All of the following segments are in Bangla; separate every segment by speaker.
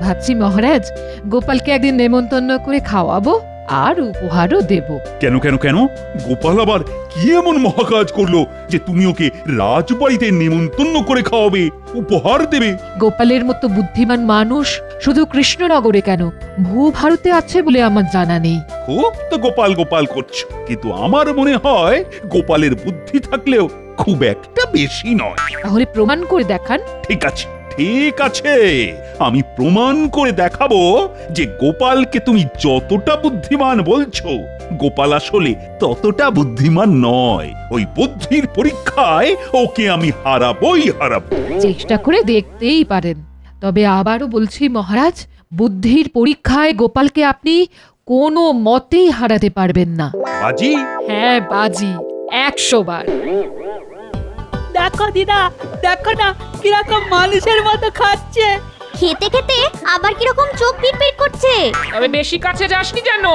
Speaker 1: ভাবছি মহারাজ, গোপালকে একদিন নেমন্তন্ন করে খাওয়াবো আর উপহারও দেব।
Speaker 2: কেন কেন কেন? গোপাল আবার কি এমন মহাকাজ করলো যে তুমি ওকে রাজবাড়িতে নেমন্তন্ন করে খাওয়াবে, উপহার দেবে?
Speaker 1: গোপালের মতো বুদ্ধিমান মানুষ শুধু কৃষ্ণনগরে কেন, ভূভারতে আছে বলে আমার জানা নেই।
Speaker 2: খুব তো গোপাল গোপাল করছো, কিন্তু আমার মনে হয় গোপালের বুদ্ধি থাকলেও খুব একটা বেশি নয়।
Speaker 1: তাহলে প্রমাণ করে দেখান।
Speaker 2: ঠিক আছে, ঠিক আছে, আমি প্রমাণ করে দেখাবো যে গোপালকে তুমি যতটা বুদ্ধিমান বলছো, গোপাল আসলে ততটা বুদ্ধিমান নয়। ওই বুদ্ধির পরীক্ষায় ওকে আমি হারাবোই হারাবো।
Speaker 1: চেষ্টা করে দেখতেই পারেন, তবে আবারও বলছি মহারাজ, বুদ্ধির পরীক্ষায় গোপালকে আপনি কোনো মতেই হারাতে পারবেন না।
Speaker 2: বাজি?
Speaker 1: হ্যাঁ বাজি, 100 বার।
Speaker 3: দেখো দিদা, দেখো না কিরকম মানুষের মতো খাচ্ছে।
Speaker 4: খেতে খেতে আবার কিরকম চোখ পিটপিট করছে।
Speaker 5: তবে বেশি কাছে যাসনি যেন,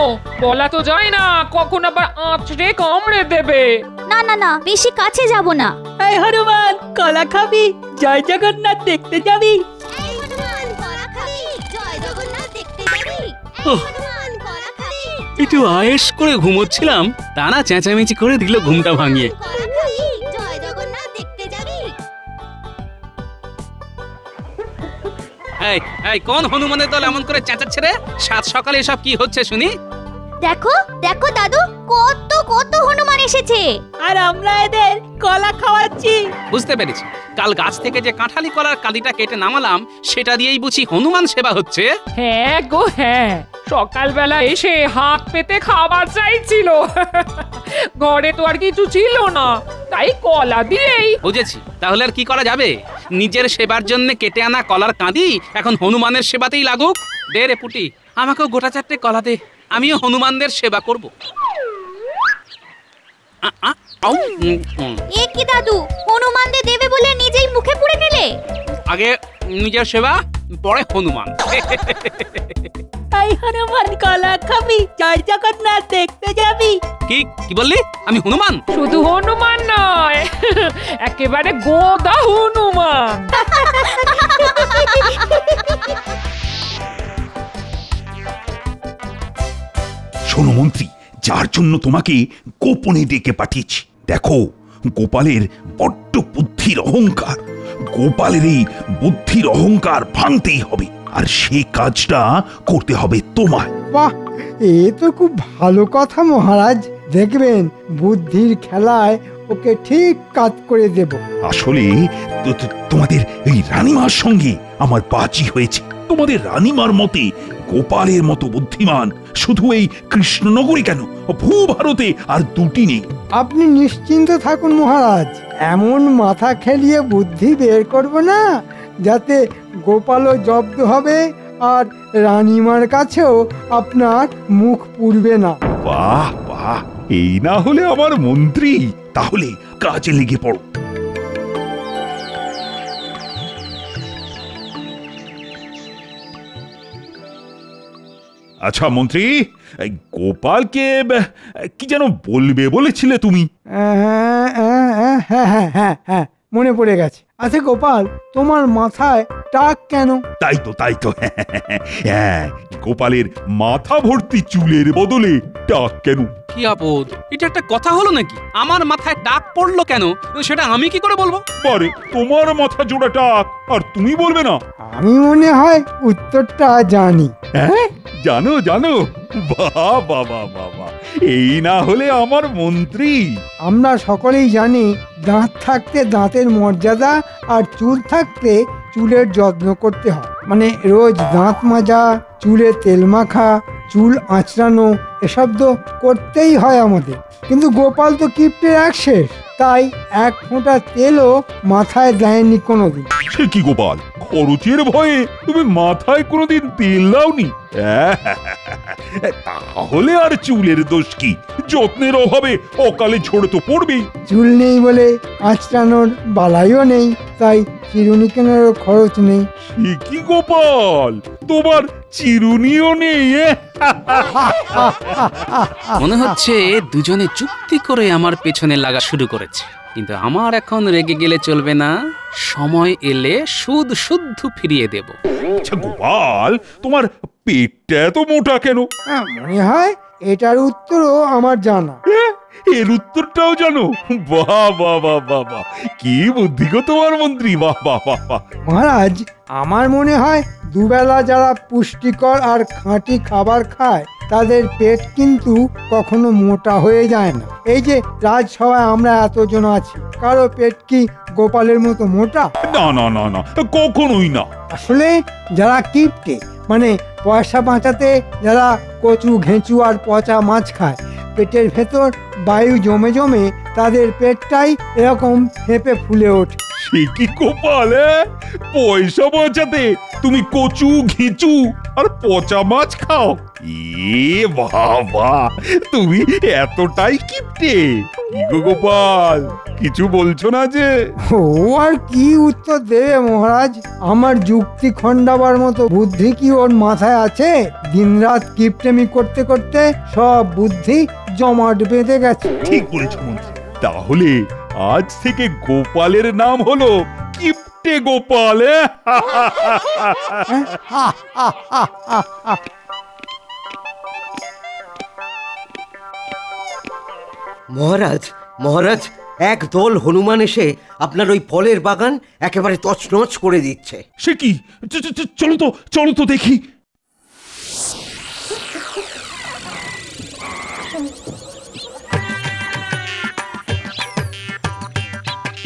Speaker 5: বলা তো যায় না কখন আবার আঁচড়ে কামড়ে দেবে।
Speaker 4: না না না, বেশি কাছে যাব না।
Speaker 3: এই হনুমান, কলা খাবি? জয় জগন্নাথ দেখতে যাবি?
Speaker 4: এই হনুমান, কলা খাবি? জয় জগন্নাথ দেখতে যাবি? এই হনুমান, কলা খাবি?
Speaker 6: একটু আয়েশ করে ঘুমোচ্ছিলাম, তা না চেঁচামেচি করে দিল ঘুমটা ভাঙিয়ে।
Speaker 4: কলা খাবি? জয় জগন্নাথ দেখতে যাবি?
Speaker 6: এই এই কোন হনুমানের দল এমন করে চেঁচাচ্ছে রে? সাত সকালে এসব কি হচ্ছে শুনি?
Speaker 4: দেখো দেখো দাদু, কত কত হনুমান এসেছে।
Speaker 3: আর আমরা এদের কলা খাওয়াচ্ছি।
Speaker 6: বুঝতে পেরেছি, কাল গাছ থেকে যে কাঁঠালি কলার কালিটা কেটে নামালাম সেটা দিয়েই বুঝি হনুমান সেবা হচ্ছে।
Speaker 5: হ্যাঁ গো হ্যাঁ, সকালবেলা এসে হাত পেতে খাবার চাইছিল, ঘরে তো আর কিছু ছিল না, তাই কলা দিয়েই।
Speaker 6: বুঝেছি, তাহলে আর কি করা যাবে? নিজের সেবার জন্য কেটে আনা কলার কাঁদি এখন হনুমানের সেবাতেই লাগুক। দে রে পুটি, আমাকেও গোটা 4টে কলা দে, আমিও হনুমানদের সেবা করব।
Speaker 4: এ কি দাদু, হনুমানদের দেবে বলে নিজেই মুখে পুড়ে নিলে?
Speaker 6: আগে নিজের সেবা, পরে হনুমান।
Speaker 3: এই হনুমান, কলা খাবি? জয় জগন্নাথ দেখতে যাবি?
Speaker 6: কি কি বললি? আমি হনুমান?
Speaker 5: শুধু হনুমান নয়, একেবারে গোদা হনুমান।
Speaker 2: শোনো মন্ত্রী, যার জন্য তোমাকে গোপনে ডেকে পাঠিয়েছি, দেখো গোপালের বড্ড বুদ্ধির অহংকার। গোপালের এই বুদ্ধির অহংকার ভাঙতেই হবে, আর সে কাজটা করতে হবে তোমায়।
Speaker 7: বাহ, এ তো খুব ভালো কথা মহারাজ। দেখবেন বুদ্ধির খেলায় ওকে ঠিক কাজ করে দেব।
Speaker 2: আসলে তোমাদের এই রানীমার সঙ্গে আমার বাজি হয়েছে। তোমাদের রানীমার মতে গোপালের মতো বুদ্ধিমান শুধু এই কৃষ্ণনগরী কেন, ভূভারতে আর দুটি নেই।
Speaker 7: আপনি নিশ্চিন্ত থাকুন মহারাজ, এমন মাথা খেলিয়ে বুদ্ধি বের করব না যাতে গোপালও জব্দ হবে আর রানীমার কাছেও আপনার মুখ পুড়বে না।
Speaker 2: বাহ বাহ, এই না হলে আমার মন্ত্রী, তাহলে কাজে লেগে পড়ো। আচ্ছা মন্ত্রী, গোপালকে কি যেন বলবে বলেছিলে তুমি?
Speaker 7: হ্যাঁ হ্যাঁ হ্যাঁ হ্যাঁ হ্যাঁ, মনে পড়ে গেছে। আচ্ছা গোপাল, তোমার মাথায় টাক কেন?
Speaker 2: তাই তো হ্যাঁ, গোপালের মাথা ভর্তি চুলের বদলে টাক কেন?
Speaker 6: কি আপদ, এটা একটা কথা হলো নাকি? আমার মাথায় টাক পড়লো কেন সেটা আমি কি করে বলবো?
Speaker 2: আরে তোমার মাথা জোড়া টাক, আর তুমি বলবে না?
Speaker 7: আমি মনে হয় উত্তরটা জানি।
Speaker 2: হ্যাঁ জানো জানো? বাহ বাহ বাহ বাহ, এই না হলে আমার মন্ত্রী।
Speaker 7: আমরা সকলেই জানি, দাঁত থাকতে দাঁতের মর্যাদা আর চুল থাকতে চুলের যত্ন করতে হয়। মানে রোজ দাঁত মাজা, চুলে তেল মাখা, চুল আঁচড়ানো, এসব তো করতেই হয় আমাদের। কিন্তু গোপাল তো কিপ্টের এক শেষ, তাই এক ফোঁটা তেলও মাথায় দেয়নি কোনোদিন।
Speaker 2: সে কি গোপাল, খরচের ভয়ে তুমি মাথায় কোনোদিন তেল দাওনি? তাহলে আর চুলের দোষ কি? যত্নের অভাবে অকালে ঝরে তো পড়বেই।
Speaker 7: চুল নেই বলে আঁচড়ানোর বালাইও নেই, তাই চিরুনি কেনারও খরচ নেই।
Speaker 2: সে কি গোপাল, তোমার চিরুনিও নেই?
Speaker 6: মনে হচ্ছে দুজনে চুক্তি করে আমার পেছনে লাগা শুরু করেছে। কিন্তু আমার এখন রেগে গেলে চলবে না, সময় এলে সুদ শুদ্ধ ফিরিয়ে দেব।
Speaker 2: আচ্ছা গোপাল, তোমার পেটটা এত মোটা কেন?
Speaker 7: মনে হয় এটার উত্তরও আমার জানা।
Speaker 2: এর উত্তরটাও জানো? বাহ বাহ বাহ বাহ বাহ, কি বুদ্ধি গো তোমার মন্ত্রী, বাহ বাহ বাহ বাহ।
Speaker 7: মহারাজ, আমার মনে হয় দুবেলা যারা পুষ্টিকর আর খাঁটি খাবার খায় তাদের পেট কিন্তু কখনো মোটা হয়ে যায় না। এই যে রাজসভায় আমরা এতজন আছি, কারো পেট কি গোপালের মতো মোটা?
Speaker 2: না না না না, কখনোই না।
Speaker 7: আসলে যারা কিপটে, মানে পয়সা বাঁচাতে যারা কচু ঘেঁচু আর পচা মাছ খায়, পেটের ভেতর বায়ু জমে জমে তাদের পেটটাই এরকম ফেঁপে ফুলে ওঠে।
Speaker 2: সে কি গোপাল, পয়সা বাঁচাতে তুমি কচু ঘিচু আর পচা মাছ খাও? এ বাবা, তুমি এতটাই কিপটে? কি গো গোপাল, কিছু বলছো না যে?
Speaker 7: ও আর কি উত্তর দেবে মহারাজ? আমার যুক্তি খণ্ডাবার মতো বুদ্ধি কি ওর মাথায় আছে? দিনরাত কিপটেমি করতে করতে সব বুদ্ধি জমাট বেঁধে গেছে।
Speaker 2: ঠিক বলেছ মন্ত্রী, তাহলে আজ থেকে গোপালের নাম হলো কিপটে গোপাল।
Speaker 8: মহারাজ, মহারাজ, এক দল হনুমান এসে আপনার ওই ফলের বাগান একেবারে তছনছ করে দিচ্ছে।
Speaker 2: সে কি? চলো তো, চলো তো দেখি।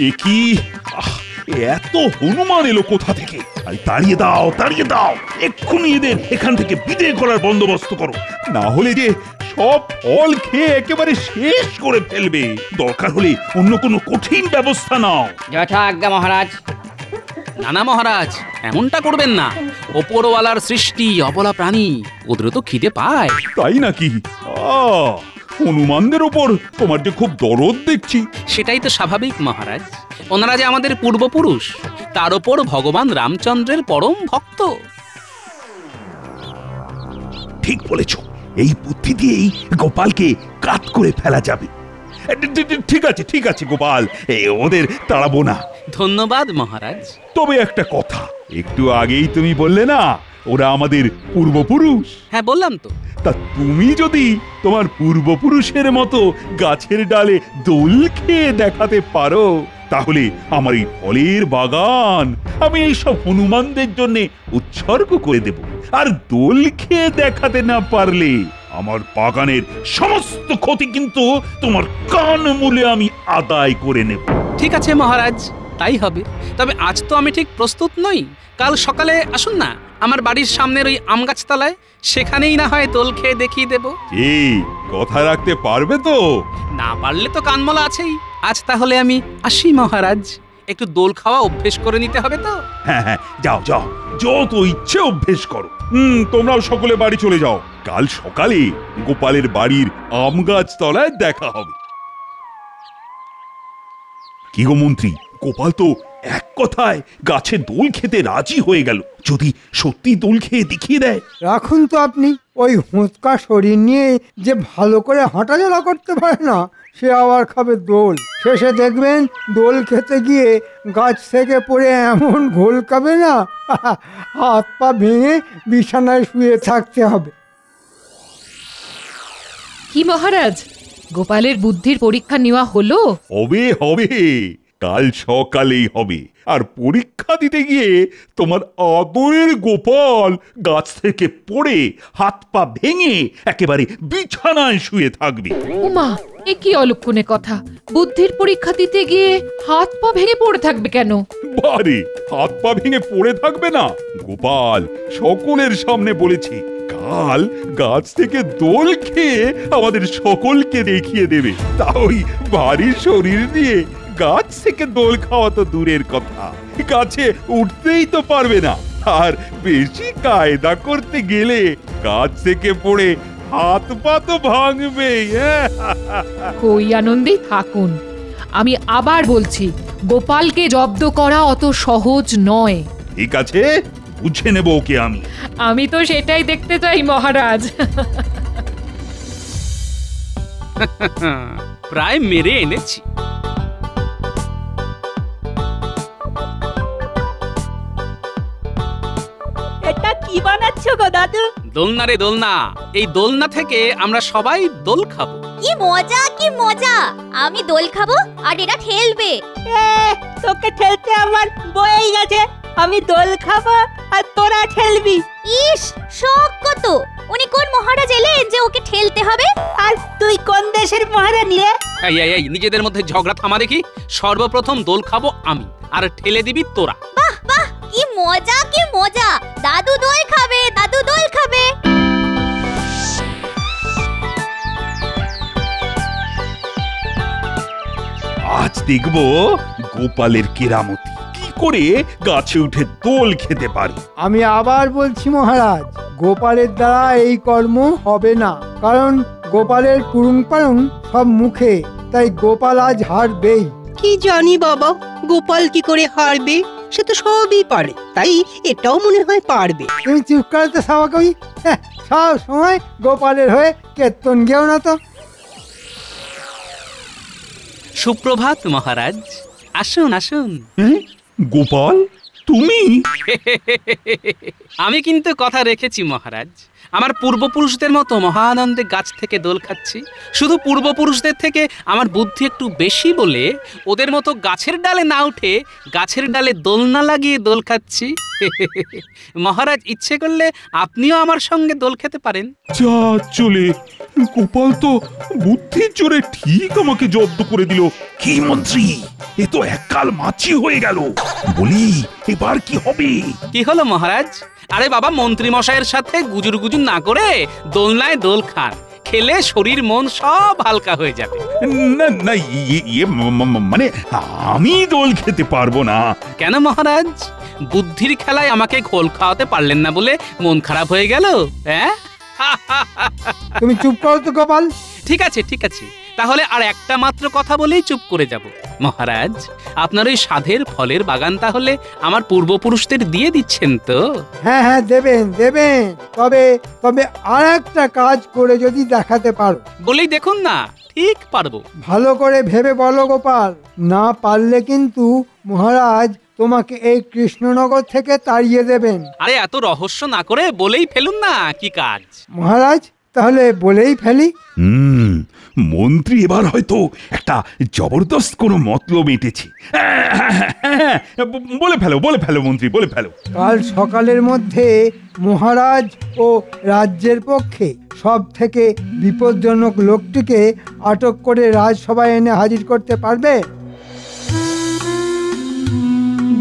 Speaker 2: এ কি? এত হনুমান এলো কোথা থেকে? তাড়িয়ে দাও, তাড়িয়ে দাও, এক্ষুনি এদের এখান থেকে বিদায় করার বন্দোবস্ত করো, না হলে যে সব ফল খেয়ে একেবারে শেষ করে ফেলবে। দরকার হলে অন্য কোনো কঠিন ব্যবস্থা নাও।
Speaker 3: যথা আজ্ঞা মহারাজ।
Speaker 6: নানা মহারাজ, এমনটা করবেন না। ওপরওয়ালার সৃষ্টি অবলা প্রাণী, ওদেরও তো খিদে পায়।
Speaker 2: তাই নাকি? হনুমানদের ওপর তোমার যে খুব দরদ দেখছি।
Speaker 6: সেটাই তো স্বাভাবিক মহারাজ, ওনারা যে আমাদের পূর্বপুরুষ, তার ওপর ভগবান রামচন্দ্রের পরম ভক্ত।
Speaker 2: ঠিক বলেছ, এই বুদ্ধি দিয়েই গোপালকে কাট করে ফেলা যাবে। ঠিক আছে, ঠিক আছে গোপাল, ওদের তাড়াবো না।
Speaker 6: ধন্যবাদ মহারাজ।
Speaker 2: তবে একটা কথা, একটু আগেই তুমি বললে না ওরা আমাদের পূর্বপুরুষ?
Speaker 6: হ্যাঁ বললাম তো।
Speaker 2: তা তুমি যদি তোমার পূর্বপুরুষের মতো গাছের ডালে দোল খেয়ে দেখাতে পারো, তাহলে আমার এই ফলের বাগান আমি এইসব হনুমানদের জন্য উৎসর্গ করে দেব। আর দোল খেয়ে দেখাতে না পারলে আমার বাগানের সমস্ত ক্ষতি কিন্তু তোমার কান মূলে আমি আদায় করে নেব।
Speaker 6: ঠিক আছে মহারাজ, তাই হবে। তবে আজ তো আমি ঠিক প্রস্তুত নই। কাল সকালে আসুন না আমার বাড়ির সামনের ওই আম গাছতলায়, সেখানেই না হয় দোল খেয়ে দেখিয়ে দেব।
Speaker 2: এই কথা রাখতে পারবে তো?
Speaker 6: না পারলে তো কানমলা আছেই। আজ তাহলে আমি আসি মহারাজ, একটু দোল খাওয়া অভ্যেস করে নিতে হবে তো।
Speaker 2: হ্যাঁ হ্যাঁ, যাও যাও, যত ইচ্ছে অভ্যেস করো। তোমরাও সকলে বাড়ি চলে যাও। কাল সকালে গোপালের বাড়ির আম গাছ তলায় দেখা হবে। কি গো মন্ত্রী, গোপাল তো এক কথায় গাছে দোল খেতে রাজি হয়ে গেল। যদি সত্যি দোল খেয়ে দেখিয়ে দেয়?
Speaker 7: রাখুন তো আপনি, ওই হোঁচকা শরীর নিয়ে যে ভালো করে হাঁটাচলা করতে পারে না, সে আবার খাবে দোল। শেষে দেখবেন দোল খেতে গিয়ে গাছ থেকে পড়ে এমন ঘোল খাবে না, হাত পা ভেঙে বিছানায় শুয়ে থাকতে হবে।
Speaker 1: কি মহারাজ, গোপালের বুদ্ধির পরীক্ষা নেওয়া হলো?
Speaker 2: হবে হবে, কাল সকালেই হবে। আর পরীক্ষা দিতে গিয়ে তোমার আদরের গোপাল গাছ থেকে পড়ে হাত পা ভেঙে একেবারে বিছানায় শুয়ে থাকবে।
Speaker 1: উমা, এ কি অলক্ষণে কথা! বুদ্ধির পরীক্ষা দিতে গিয়ে হাত পা ভেঙে পড়ে থাকবে কেন?
Speaker 2: বারে, হাত পা ভেঙে পড়ে থাকবে না? গোপাল সকলের সামনে বলেছে কাল গাছ থেকে দোল খেয়ে আমাদের সকলকে দেখিয়ে দেবে। তা ওই ভারী শরীর দিয়ে গাছ থেকে দোল খাওয়া তো দূরের কথা, গাছে উঠতেই তো পারবে না। আর বেশি কায়দা করতে গেলে গাছ থেকে পড়ে হাত পা তো ভাঙবে।
Speaker 1: কই আনন্দে থাকুন। আমি আবার বলছি, গোপালকে জব্দ করা অত সহজ নয়।
Speaker 2: ঠিক আছে, বুঝে নেব ওকে আমি।
Speaker 1: আমি তো সেটাই দেখতে চাই মহারাজ।
Speaker 6: প্রায় মেরে এনেছি।
Speaker 3: বানাচ্ছ গো দাদু?
Speaker 6: দোলনা রে দোলনা, এই দোলনা থেকে আমরা সবাই দোল খাবো।
Speaker 4: কি মজা কি মজা, আমি দোল খাবো আর এরা খেলবে।
Speaker 3: তোকে ঠেলতে আমার বয়েই গেছে। আমি দোল খাবো আর তোরা ঠেলবি।
Speaker 4: ইস, শখ কত! উনি কোন মহারাজ এলেন যে ওকে ঠেলতে হবে?
Speaker 3: আর তুই কোন দেশের মহারানী রে?
Speaker 6: এই নিজেদের মধ্যে ঝগড়া থামা দেখি। সর্বপ্রথম দোল খাবো আমি, আর ঠেলে দিবি তোরা।
Speaker 4: বাহ বাহ, কি মজা কি মজা! দাদু দোল খাবে, দাদু দোল খাবে।
Speaker 2: আজ দেখব গোপালের কেরামতি, কি করে গাছে উঠে দোল খেতে পারে।
Speaker 7: আমি আবার বলছি মহারাজ, গোপালের দ্বারা এই কর্ম হবে না, কারণ গোপালের পুরুং পারুং সব মুখে, তাই গোপাল আজ হারবেই।
Speaker 9: কি জানি বাবা, গোপাল কি করে হারবে? সে তো সবই পারে, তাই এটাও মনে হয় পারবে।
Speaker 7: তুমি চুপ করতে সাবা কই, সব সময় গোপালের হয়ে কেতন গেও না তো।
Speaker 6: সুপ্রভাত মহারাজ, আসুন আসুন।
Speaker 2: গোপাল, তুমি?
Speaker 6: আমি কিন্তু কথা রেখেছি মহারাজ। আমার পূর্বপুরুষদের মতো মহানন্দে গাছ থেকে দোল খাচ্ছি। শুধু পূর্বপুরুষদের থেকে আমার বুদ্ধি একটু বেশি বলে ওদের মতো গাছের ডালে না উঠে গাছের ডালে দোলনা লাগিয়ে দোল খাচ্ছি। মহারাজ ইচ্ছে করলে আপনিও আমার সঙ্গে দোল খেতে পারেন।
Speaker 2: যা চলে, গোপাল তো বুদ্ধির জোরে ঠিক আমাকে জব্দ করে দিল। কি মন্ত্রী, এ তো এককাল মাছি হয়ে গেল। বলি, এবার কি হবে?
Speaker 6: কি হলো মহারাজ? আরে বাবা, মন্ত্রী মশাইয়ের সাথে গুজুর গুজুর না করে দোলনায় দোল খান, খেলে শরীর মন সব হালকা হয়ে যাবে।
Speaker 2: না না, মানে আমি দোল খেতে পারবো না।
Speaker 6: কেন মহারাজ? বুদ্ধির খেলায় আমাকে ঘোল খাওয়াতে পারলেন না বলে মন খারাপ হয়ে গেল? হ্যাঁ,
Speaker 7: তুমি চুপ করো তো গোপাল।
Speaker 6: ঠিক আছে ঠিক আছে, তাহলে আর একটা মাত্র কথা বলেই চুপ করে যাব। মহারাজ, আপনার ওই সাধের ফলের বাগান তাহলে আমার পূর্বপুরুষদের দিয়ে দিচ্ছেন তো?
Speaker 7: হ্যাঁ হ্যাঁ, দেবেন দেবেন, তবে তবে আর একটা কাজ করে যদি দেখাতে পারো।
Speaker 6: বলেই দেখুন না, ঠিক পারবো।
Speaker 7: ভালো করে ভেবে বলো গোপাল, না পারলে কিন্তু মহারাজ তোমাকে এই কৃষ্ণনগর থেকে তাড়িয়ে দেবেন।
Speaker 6: আরে এত রহস্য না করে বলেই ফেলুন না কি কাজ।
Speaker 7: মহারাজ, তাহলে বলেই ফেলি।
Speaker 2: মন্ত্রী এবার হয়তো একটা জবরদস্ত কোনো মতলব এঁটেছে। বলে ফেলো বলে ফেলো মন্ত্রী, বলে ফেলো।
Speaker 7: কাল সকালের মধ্যে মহারাজ ও রাজ্যের পক্ষে সব থেকে বিপজ্জনক লোকটিকে আটক করে রাজসভায় এনে হাজির করতে পারবে?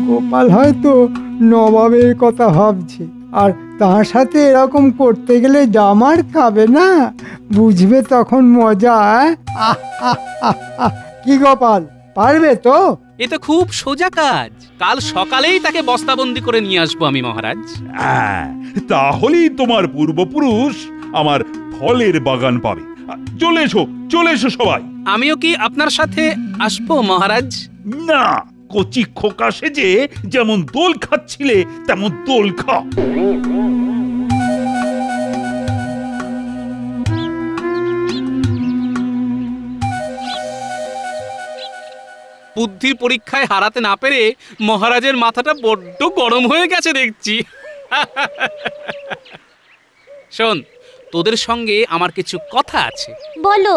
Speaker 7: গোপাল হয়তো নবাবের কথা ভাবছে, আর তার সাথে এরকম করতে গেলে জামার খাবে না, বুঝবে তখন মজা। কি গোপাল, পারবে তো?
Speaker 6: এ তো খুব সোজা কাজ। কাল সকালেই তাকে বস্তাবন্দি করে নিয়ে আসবো আমি মহারাজ।
Speaker 2: তাহলেই তোমার পূর্বপুরুষ আমার ফলের বাগান পাবে। চলে এসো চলে এসো সবাই।
Speaker 6: আমিও কি আপনার সাথে আসবো মহারাজ?
Speaker 2: না, কচি খোকা সেজে যেমন দোল খাচ্ছিলে তেমন দোল খাও।
Speaker 6: বুদ্ধির পরীক্ষায় হারাতে না পেরে মহারাজের মাথাটা বড্ড গরম হয়ে গেছে দেখছি। শোন, তোদের সঙ্গে আমার কিছু কথা আছে।
Speaker 4: বলো।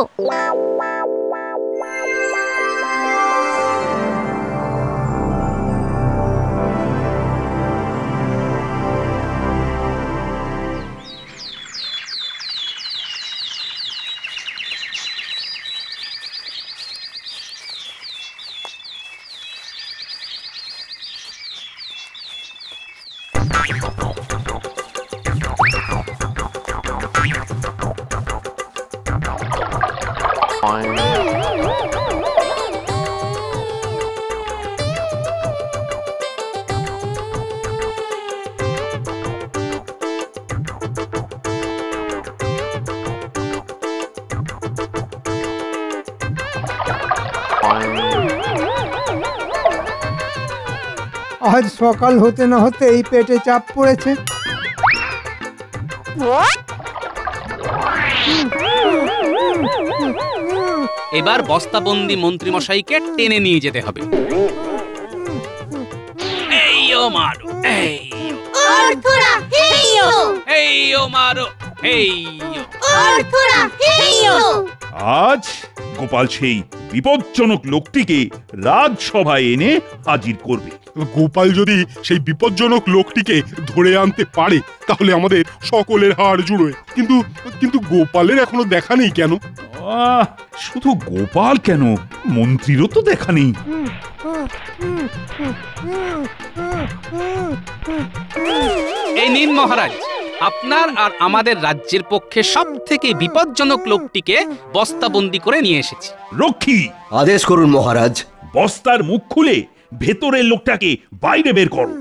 Speaker 7: আজ সকাল হতে না হতে এই পেটে চাপ পড়েছে।
Speaker 6: এবার বস্তাবন্দি মন্ত্রী মশাইকে টেনে নিয়ে যেতে হবে। এই ও মারু, এই
Speaker 4: অর্থরা হেইও
Speaker 6: এই ও মারো এই ও।
Speaker 4: অর্থরা হেইও
Speaker 2: আজ গোপাল সেই বিপজ্জনক লোকটিকে রাজসভায় এনে হাজির করবে।
Speaker 10: গোপাল যদি সেই বিপজ্জনক লোকটিকে ধরে আনতে পারে তাহলে আমাদের সকলের হাড় জুড়োয়। কিন্তু কিন্তু গোপালের এখনো দেখা নেই কেন?
Speaker 2: শুধু গোপাল কেন, মন্ত্রীরও তো দেখা নেই।
Speaker 6: এই নিন মহারাজ, আপনার আর আমাদের রাজ্যের পক্ষে সব থেকে বিপজ্জনক লোকটিকে বস্তাবন্দি করে নিয়ে এসেছি।
Speaker 2: রক্ষী,
Speaker 8: আদেশ করুন মহারাজ।
Speaker 2: বস্তার মুখ খুলে ভেতরের লোকটাকে বাইরে বের করো।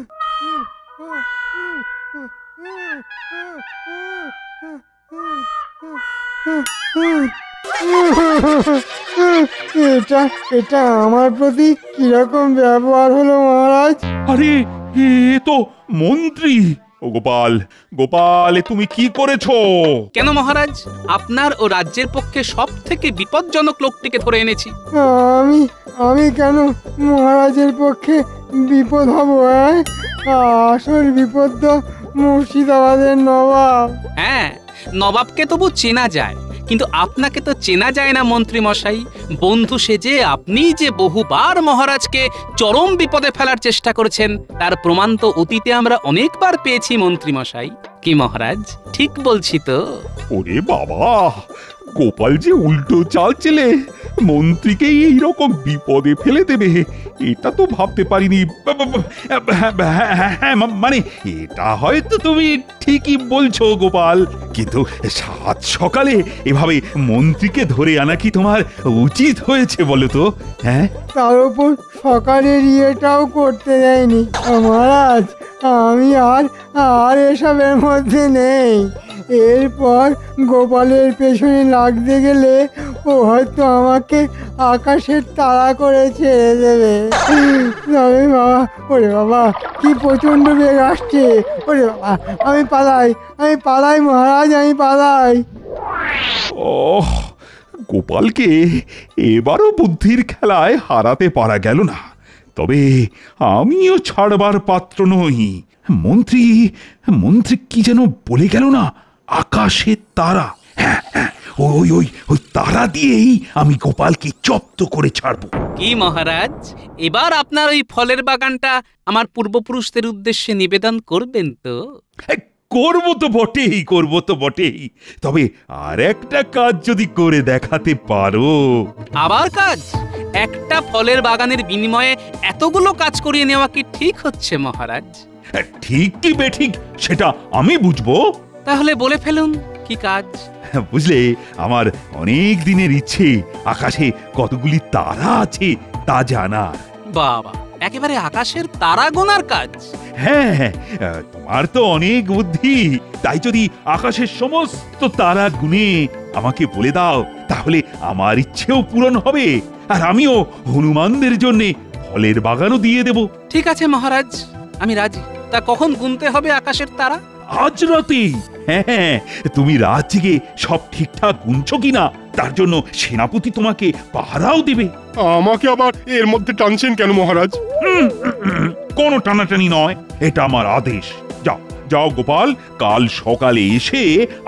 Speaker 7: এটা এটা আমার প্রতি কিরকম ব্যবহার হলো মহারাজ?
Speaker 2: আরে এ তো মন্ত্রী। ও গোপাল, গোপাল, এ তুমি কি করেছো?
Speaker 6: কেন মহারাজ, আপনার ও রাজ্যের পক্ষে সব থেকে বিপজ্জনক লোকটিকে ধরে এনেছি।
Speaker 7: আমি আমি কেন মহারাজের পক্ষে বিপদ হব? আসল বিপদ তো মুর্শিদাবাদের নবাব।
Speaker 6: হ্যাঁ, নবাবকে তবু চেনা যায়, কিন্তু আপনাকে তো চেনা যায় না মন্ত্রী মশাই। বন্ধু সেজে আপনি যে বহুবার মহারাজকে চরম বিপদে ফেলার চেষ্টা করেছেন তার প্রমাণ তো অতীতে আমরা অনেকবার পেয়েছি মন্ত্রী মশাই। কি মহারাজ, ঠিক বলছি তো?
Speaker 2: ওরে বাবা, গোপাল যে উল্টো চাল চেলে মন্ত্রীকে এইরকম বিপদে ফেলে দেবে এটা তো ভাবতে পারিনি। হ্যাঁ, মানে এটা হয়তো তুমি ঠিকই বলছো গোপাল, কিন্তু সাত সকালে এভাবে মন্ত্রীকে ধরে আনা কি তোমার উচিত হয়েছে বলো তো? হ্যাঁ,
Speaker 7: তার উপর সকালের ইয়েটাও করতে দেয়নি। মহারাজ, আমি আর এসবের মধ্যে নেই। এরপর গোপালের পেছনে লাগতে গেলে ও হয়তো আমাকে আকাশের তারা করে ছেড়ে দেবে। তবে বাবা, ওরে বাবা, কি প্রচন্ড বেগ আসছে! ওরে বাবা, আমি পালাই মহারাজ, আমি পালাই।
Speaker 2: ওহ, গোপালকে এবারও বুদ্ধির খেলায় হারাতে পারা গেল না। তবে আমিও ছাড়বার পাত্র নই। মন্ত্রী কি যেন বলে গেল না, আকাশের তারা। হ্যাঁ, ওই তারা দিয়েই আমি গোপালকে জব্দ করে ছাড়বো।
Speaker 6: কি মহারাজ, এবার আপনার ওই ফলের বাগানটা আমার পূর্বপুরুষদের উদ্দেশ্যে নিবেদন করবেন তো?
Speaker 2: করবো তো বটেই। তবে আর একটা কাজ যদি করে দেখাতে পারো।
Speaker 6: আবার কাজ? একটা ফলের বাগানের বিনিময়ে এতগুলো কাজ করিয়ে নেওয়া কি ঠিক হচ্ছে মহারাজ?
Speaker 2: ঠিক কি বেঠিক সেটা আমি বুঝবো।
Speaker 6: তাহলে বলে ফেলুন, কি কাজ?
Speaker 2: বুঝলে, আমার অনেক দিনের ইচ্ছে আকাশে কতগুলি তারা আছে তা জানার।
Speaker 6: বাবা, একেবারে আকাশের তারা গোনার কাজ?
Speaker 2: হ্যাঁ, তোমার তো অনেক বুদ্ধি। তাই যদি আকাশের সমস্ত তারা গুনে আমাকে বলে দাও তাহলে আমার ইচ্ছেও পূরণ হবে, আর আমিও হনুমানদের জন্য ফলের বাগানও দিয়ে দেব।
Speaker 6: ঠিক আছে মহারাজ, আমি রাজি। তা কখন গুনতে হবে আকাশের তারা?
Speaker 2: আজ রাতে। হ্যাঁ, তুমি রাত জেগে সব ঠিকঠাক গুনছো কিনা তার জন্য সেনাপতি তোমাকে পাহারাও দেবে।
Speaker 10: আমাকে আবার এর মধ্যে টানছেন কেন মহারাজ?
Speaker 2: কোনো টানাটানি নয়, এটা আমার আদেশ। যাও গোপাল, কাল সকালে এসে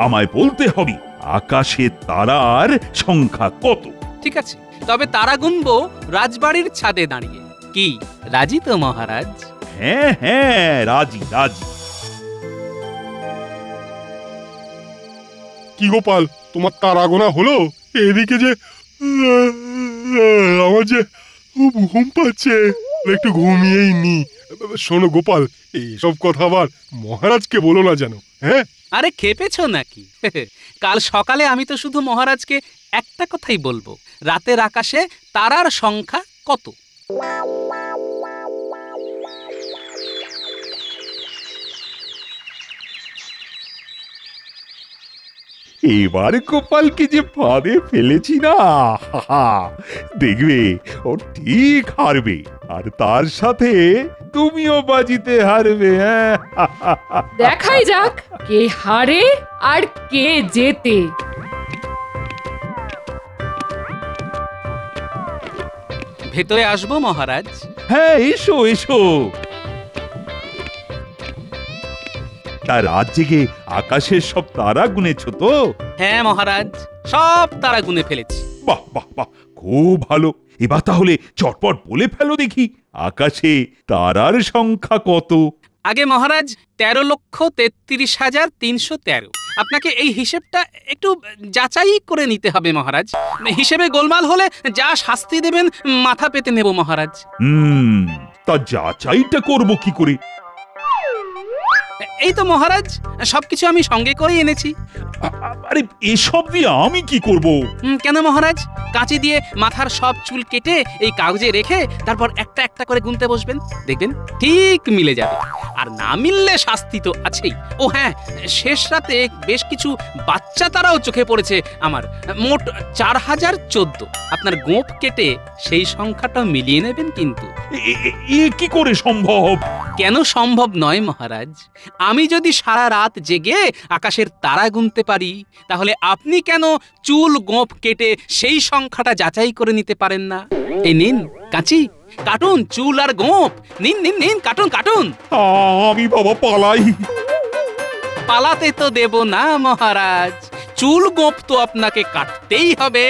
Speaker 2: আমায় বলতে হবে আকাশের তারার সংখ্যা কত।
Speaker 6: ঠিক আছে, তবে তারা গুনবো রাজবাড়ির ছাদে দাঁড়িয়ে। কি রাজি তো মহারাজ?
Speaker 2: হ্যাঁ, রাজি।
Speaker 10: কি গোপাল, তোমার তারা গোনা হলো? এদিকে যে আমার যে ঘুম পাচ্ছে, একটু ঘুমিয়েই নি। শোনো গোপাল, এইসব কথা আবার মহারাজকে বলো না যেন। হ্যাঁ,
Speaker 6: আরে খেপেছো নাকি? কাল সকালে আমি তো শুধু মহারাজকে একটা কথাই বলবো, রাতের আকাশে তারার সংখ্যা কত।
Speaker 2: এবার গোপালকে যে ফাঁদে ফেলেছি না, দেখবে ও ঠিক হারবে, আর তার সাথে তুমিও বাজিতে হারবে।
Speaker 1: দেখাই যাক কে হারে আর কে জেতে।
Speaker 6: ভেতরে আসবো মহারাজ?
Speaker 2: হ্যাঁ, এসো। তা রাত জেগে আকাশের সব তারা গুনেছো তো?
Speaker 6: হ্যাঁ মহারাজ, সব তারা গুনে ফেলেছি।
Speaker 2: বাহ বাহ বাহ, খুব ভালো। এবার তাহলে চটপট বলে ফেলো দেখি, আকাশে তারার সংখ্যা কত?
Speaker 6: আগে মহারাজ 13,33,313। আপনাকে এই হিসেবটা একটু যাচাই করে নিতে হবে মহারাজ। হিসেবে গোলমাল হলে যা শাস্তি দেবেন মাথা পেতে নেব মহারাজ।
Speaker 2: তা যাচাইটা করব কি করে?
Speaker 6: এই তো মহারাজ, সবকিছু আমি সঙ্গে করেই এনেছি।
Speaker 2: আরে এসব দিয়ে আমি কি করব?
Speaker 6: কেন মহারাজ, কাঁচি দিয়ে মাথার সব চুল কেটে এই কাগজে রেখে তারপর একটা একটা করে গুনতে বসবেন, দেখবেন ঠিক মিলে যাবে। আর না মিললে শাস্তি তো আছেই। ও হ্যাঁ, শেষ রাতে বেশ কিছু বাচ্চা তারাও চোখে পড়েছে আমার। মোট 4014। আপনার গোঁফ কেটে সেই সংখ্যাটা মিলিয়ে নেবেন কিন্তু।
Speaker 2: এ কি করে সম্ভব?
Speaker 6: কেন সম্ভব নয় মহারাজ? আমি যদি সারা রাত জেগে আকাশের তারা গুনতে পারি, তাহলে আপনি কেন চুল গোঁফ কেটে সেই সংখ্যাটা যাচাই করে নিতে পারেন না? এই নিন কাঁচি, কাটুন চুল আর গোঁফ। নিন নিন নিন, কাটুন কাটুন।
Speaker 2: আমি বাবা পালাই।
Speaker 6: পালাতে তো দেব না মহারাজ, চুল গোঁফ তো আপনাকে কাটতেই হবে।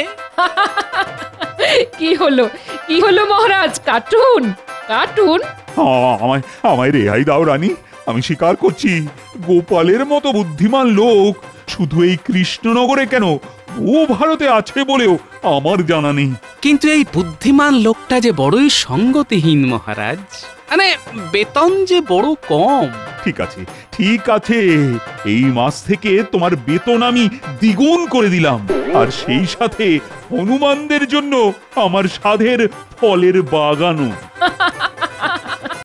Speaker 1: কি হলো কি হলো মহারাজ, কাটুন কাটুন।
Speaker 2: আমায় রেহাই দাও রানী, আমি স্বীকার করছি গোপালের মতো বুদ্ধিমান লোক শুধু এই কৃষ্ণনগরে কেন, ও ভারতে আছে বলেও আমার জানা নেই।
Speaker 6: কিন্তু এই বুদ্ধিমান লোকটা যে বড়ই সঙ্গতিহীন মহারাজ, মানে বেতন যে বড় কম।
Speaker 2: ঠিক আছে ঠিক আছে, এই মাস থেকে তোমার বেতন আমি দ্বিগুণ করে দিলাম, আর সেই সাথে হনুমানদের জন্য আমার সাধের ফলের বাগানও।